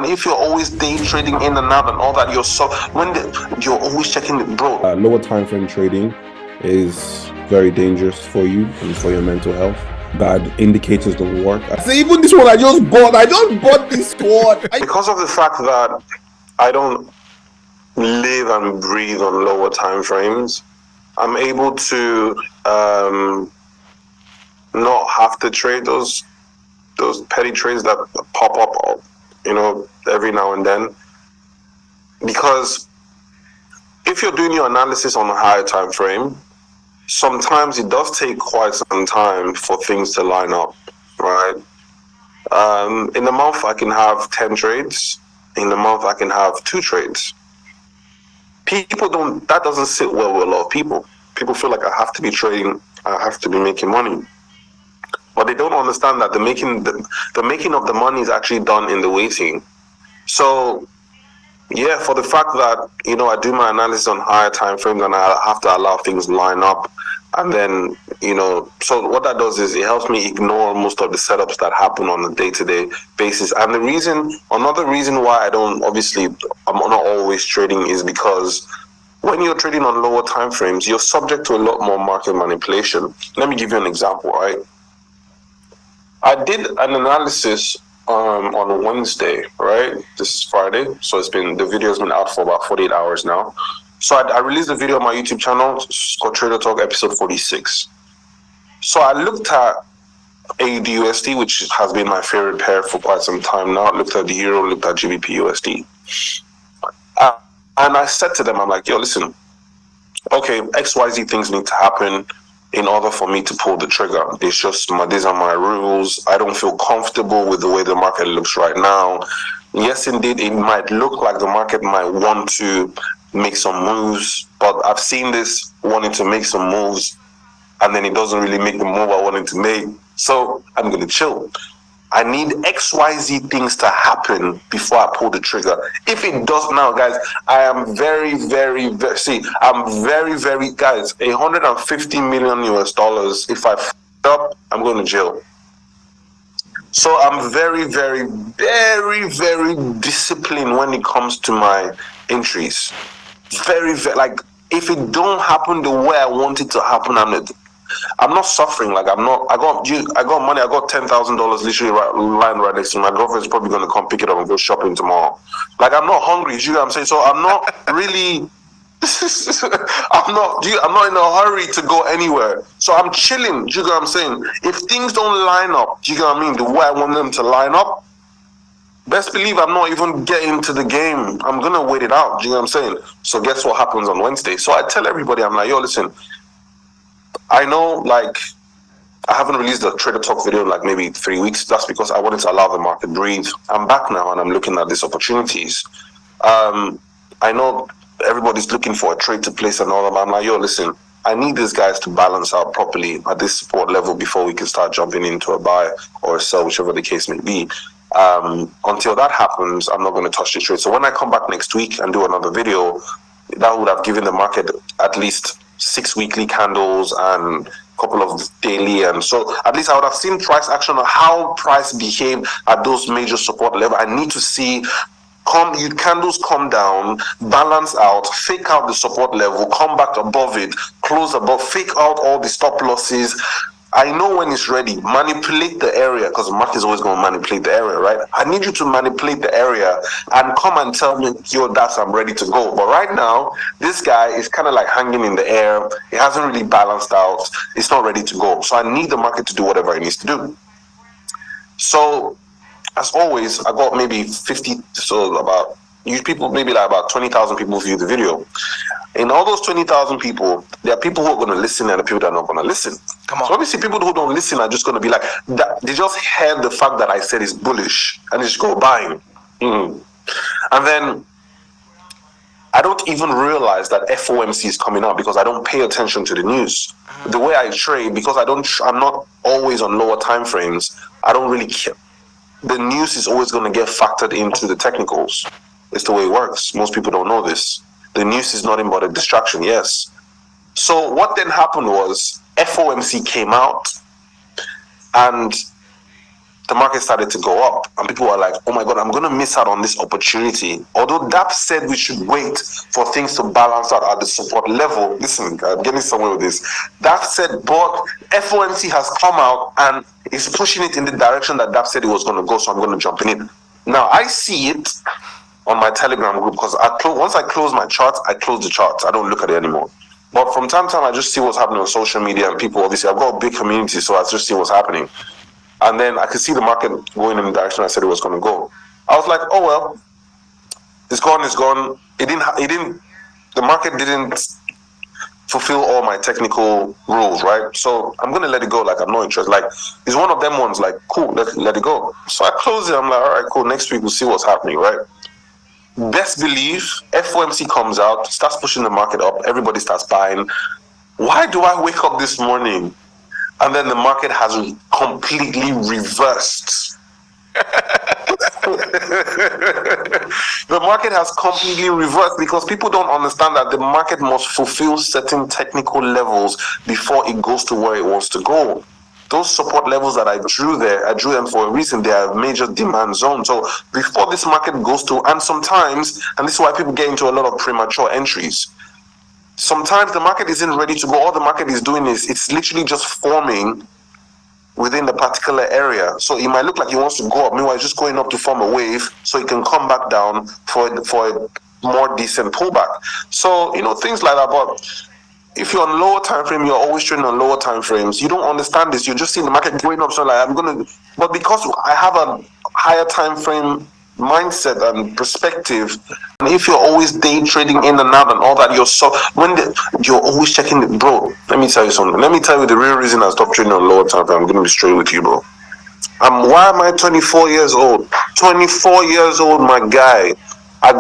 if you're always day trading in and out and all that, you're always checking it, bro. Lower time frame trading is very dangerous for you and for your mental health. Bad indicators don't work. Even this one I just bought this one. Because of the fact that I don't live and breathe on lower time frames, I'm able to not have to trade those petty trades that pop up, every now and then. Because if you're doing your analysis on a higher time frame, sometimes it does take quite some time for things to line up, right? In a month, I can have 10 trades. In a month, I can have 2 trades. That doesn't sit well with a lot of people. People feel like I have to be trading, I have to be making money. But they don't understand that the making of the money is actually done in the waiting. So, yeah, for the fact that, I do my analysis on higher time frames and I have to allow things line up. And then, so what that does is it helps me ignore most of the setups that happen on a day-to-day basis. And another reason why I'm not always trading is because when you're trading on lower time frames, you're subject to a lot more market manipulation. Let me give you an example, right? I did an analysis on Wednesday, right? This is Friday, so the video has been out for about 48 hours now. So I released the video on my YouTube channel, it's called Trader Talk episode 46. So I looked at AUD/USD, which has been my favorite pair for quite some time now. I looked at the Euro, looked at GBP/USD. And I said to them, I'm like, yo, listen, okay, XYZ things need to happen in order for me to pull the trigger. These are my rules. I don't feel comfortable with the way the market looks right now. Yes, indeed, it might look like the market might want to make some moves, but I've seen this wanting to make some moves, and then it doesn't really make the move I wanted to make. So I'm going to chill. I need XYZ things to happen before I pull the trigger. If it does now, guys, I am very, very, very, I'm very, very, guys, $150 million US. If I f up, I'm going to jail. So I'm very, very, very, very disciplined when it comes to my entries. Very, very, like, if it don't happen the way I want it to happen, I'm not suffering. Like, I got money. I got $10,000 literally lying right next to me. My girlfriend's probably going to come pick it up and go shopping tomorrow. Like, I'm not hungry. You know what I'm saying? So I'm not really, I'm not in a hurry to go anywhere. So I'm chilling. You know what I'm saying? If things don't line up, you know what I mean, the way I want them to line up, best believe I'm not even getting to the game. I'm going to wait it out. You know what I'm saying? So guess what happens on Wednesday? So I tell everybody, I'm like, yo, listen, I know, like, I haven't released a Trader Talk video in like maybe 3 weeks. That's because I wanted to allow the market breathe. I'm back now and I'm looking at these opportunities. I know everybody's looking for a trade to place and all of that. I'm like, yo, listen, I need these guys to balance out properly at this support level before we can start jumping into a buy or a sell, whichever the case may be. Until that happens, I'm not going to touch the trade. So when I come back next week and do another video, that would have given the market at least 6 weekly candles and a couple of daily, and so at least I would have seen price action on how price behaved at those major support level. I need to see candles come down, balance out, fake out the support level, come back above it, close above, fake out all the stop losses. I know when it's ready. Manipulate the area, because the market is always going to manipulate the area, right? I need you to manipulate the area and come and tell me, yo, I'm ready to go. But right now, this guy is kind of like hanging in the air. It hasn't really balanced out. It's not ready to go. So I need the market to do whatever it needs to do. So, as always, I got maybe 50, so about 20,000 people view the video. In all those 20,000 people, there are people who are going to listen and the people that are not going to listen. Come on. So obviously, people who don't listen are just going to be like, they just heard the fact that I said it's bullish and they just go buying. And then I don't even realize that FOMC is coming out because I don't pay attention to the news. The way I trade, because I'm not always on lower time frames, I don't really care. The news is always going to get factored into the technicals. It's the way it works. Most people don't know this. The news is nothing but a distraction, yes. So what then happened was FOMC came out and the market started to go up, and people were like, oh my God, I'm going to miss out on this opportunity. Although Dap said we should wait for things to balance out at the support level. Listen, I'm getting somewhere with this. Dap said, but FOMC has come out and is pushing it in the direction that Dap said it was going to go, so I'm going to jump in it. Now, I see it on my Telegram group because once I close my charts, I close the charts. I don't look at it anymore. But from time to time, I just see what's happening on social media, and people, obviously, I've got a big community, so I just see what's happening. And then I could see the market going in the direction I said it was going to go. I was like, oh, well, it's gone, it's gone. The market didn't fulfill all my technical rules, right? So I'm going to let it go. Like, I'm not interested. Like, it's one of them ones, like, cool, let it go. So I close it. I'm like, all right, cool. Next week, we'll see what's happening, right? Best believe FOMC comes out, starts pushing the market up. Everybody starts buying. Why do I wake up this morning and then the market has completely reversed? The market has completely reversed because people don't understand that the market must fulfill certain technical levels before it goes to where it wants to go. Those support levels that I drew there, I drew them for a reason. They are major demand zones. So before this market goes to, and sometimes, and this is why people get into a lot of premature entries, sometimes the market isn't ready to go. All the market is doing is it's literally just forming within the particular area. So it might look like it wants to go up. Meanwhile, it's just going up to form a wave so it can come back down for a more decent pullback. So, things like that. But if you're on lower time frame, you're always trading on lower time frames. You don't understand this. You're just seeing the market going up. So but because I have a higher time frame mindset and perspective, and if you're always day trading in and out and all that, you're always checking it, bro. Let me tell you something. Let me tell you the real reason I stopped trading on lower time frame. I'm gonna be straight with you, bro. Why am I 24 years old? 24 years old, my guy. I'm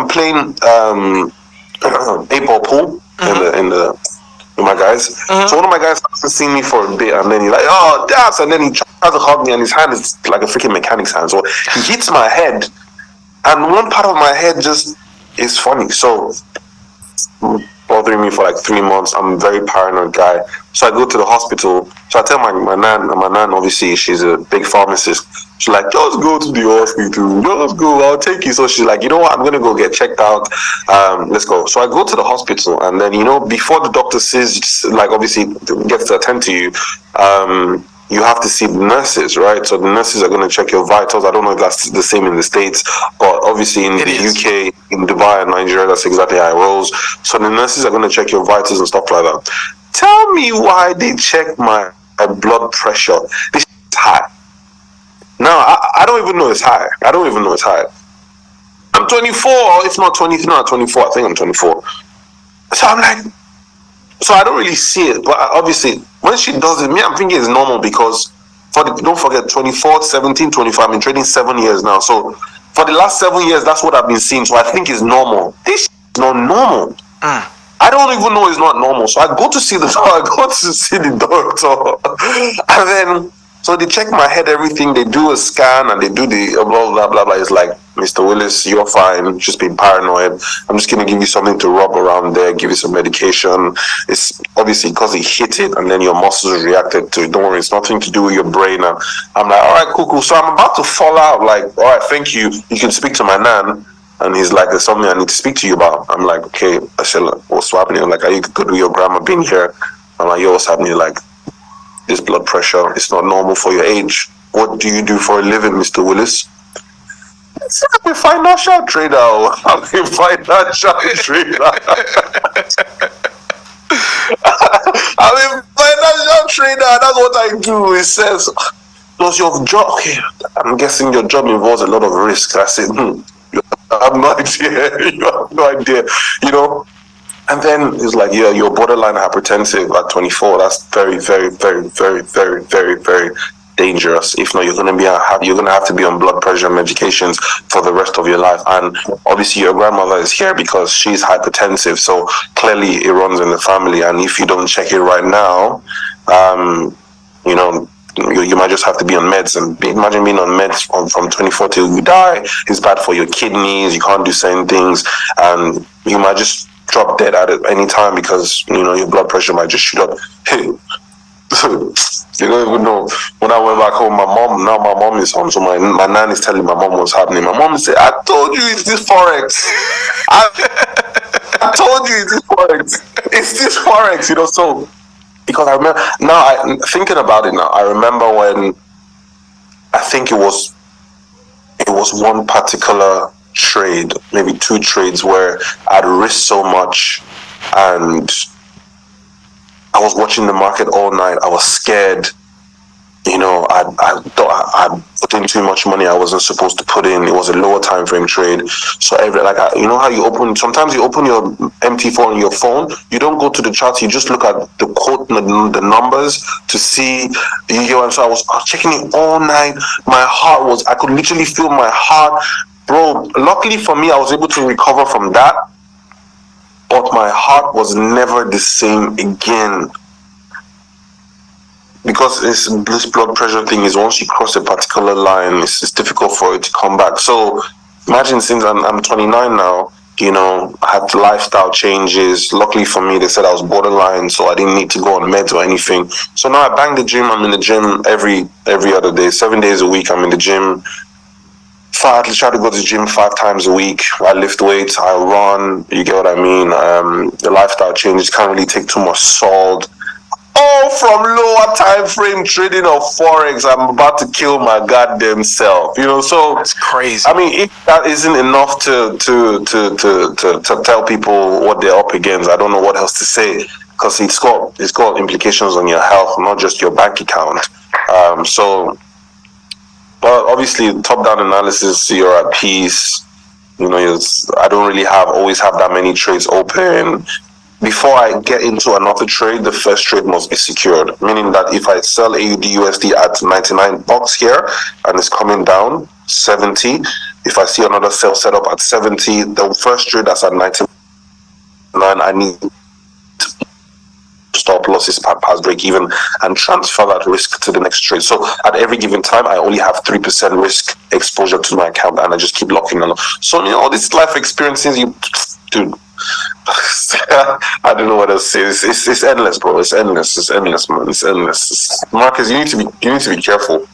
playing 8-ball pool with my guys. So one of my guys hasn't seen me for a bit, and then he's like, oh, that's, and then he tries to hug me, and his hand is like a freaking mechanic's hand. So he hits my head, and one part of my head just is funny. So bothering me for like 3 months. I'm a very paranoid guy. So I go to the hospital. So I tell my nan, and my nan, obviously, she's a big pharmacist. She's like, just go to the hospital. Just go, I'll take you. So she's like, you know what? I'm going to go get checked out. Let's go. So I go to the hospital. And then, before the doctor says, like, obviously, gets to attend to you, you have to see the nurses, right? So the nurses are going to check your vitals. I don't know if that's the same in the States, but obviously in the UK, in Dubai and Nigeria, that's exactly how it rolls. So the nurses are going to check your vitals and stuff like that. Tell me why they check my blood pressure. This is high. Now, I don't even know it's high. I'm 24, or if not 23, not 24. I think I'm 24. So I'm like, so I don't really see it. But obviously, when she does it, I'm thinking it's normal because, don't forget, 24, 17, 25, I've been trading 7 years now. So for the last 7 years, that's what I've been seeing. So I think it's normal. This is not normal. I don't even know it's not normal. So I go to see the doctor. And then, so they check my head, everything. They do a scan and they do the blah, blah, blah, blah. It's like, Mr. Willis, you're fine. Just be paranoid. I'm just going to give you something to rub around there, give you some medication. It's obviously because he hit it and then your muscles reacted to it. Don't worry, it's nothing to do with your brain. And I'm like, all right, cool. So I'm about to fall out. Like, all right, thank you. You can speak to my nan. And he's like, there's something I need to speak to you about. I'm like, okay. I said, what's happening? I'm like, are you good with your grandma being here? I'm like, yo, what's happening? Like, this blood pressure, it's not normal for your age. What do you do for a living, Mr. Willis? I'm a financial trader. I'm a financial trader. That's what I do. It says, does your job, okay, I'm guessing your job involves a lot of risk. I said, you have no idea. You have no idea, And then it's like, yeah, you're borderline hypertensive at 24. That's very, very, very, very, very, very, very dangerous. If not, you're gonna have to be on blood pressure medications for the rest of your life. And obviously, your grandmother is here because she's hypertensive. So clearly, it runs in the family. And if you don't check it right now, you might just have to be on meds. And imagine being on meds from 24 till you die. It's bad for your kidneys. You can't do certain things, and you might just drop dead at any time because your blood pressure might just shoot up. You don't even know. When I went back home, my mom is home, so my nan is telling my mom what's happening. My mom said, "I told you it's this forex. I told you it's this forex. It's this forex." So because I remember now, thinking about it now, I remember when I think it was one particular trade, maybe two trades, where I'd risked so much, and I was watching the market all night. I was scared. I thought I put in too much money I wasn't supposed to put in. It was a lower time frame trade. So how you sometimes you open your MT4 on your phone, you don't go to the charts, you just look at the quote, the numbers to see, and so I was checking it all night. I could literally feel my heart. Bro, luckily for me, I was able to recover from that, but my heart was never the same again. Because this blood pressure thing is, once you cross a particular line, it's difficult for it to come back. So imagine, since I'm 29 now, I had lifestyle changes. Luckily for me, they said I was borderline, so I didn't need to go on meds or anything. So now I bang the gym. I'm in the gym every other day, 7 days a week. I'm in the gym. I try to go to the gym 5 times a week. I lift weights, I run. You get what I mean? The lifestyle changes, can't really take too much salt. All from lower time frame trading of forex. I'm about to kill my goddamn self. So that's crazy. I mean, if that isn't enough to tell people what they're up against, I don't know what else to say, because it's got implications on your health, not just your bank account. But obviously, top-down analysis, you're at peace. I don't really always have that many trades open. Before I get into another trade, the first trade must be secured. Meaning that if I sell AUD USD at $99 here and it's coming down 70, if I see another sell set up at 70, the first trade that's at 99, I need to stop losses past break even and transfer that risk to the next trade. So at every given time, I only have 3% risk exposure to my account, and I just keep locking on. So all these life experiences, dude. I don't know what else to say. It's endless, bro. It's endless, man. It's endless. Marcus, you need to be careful.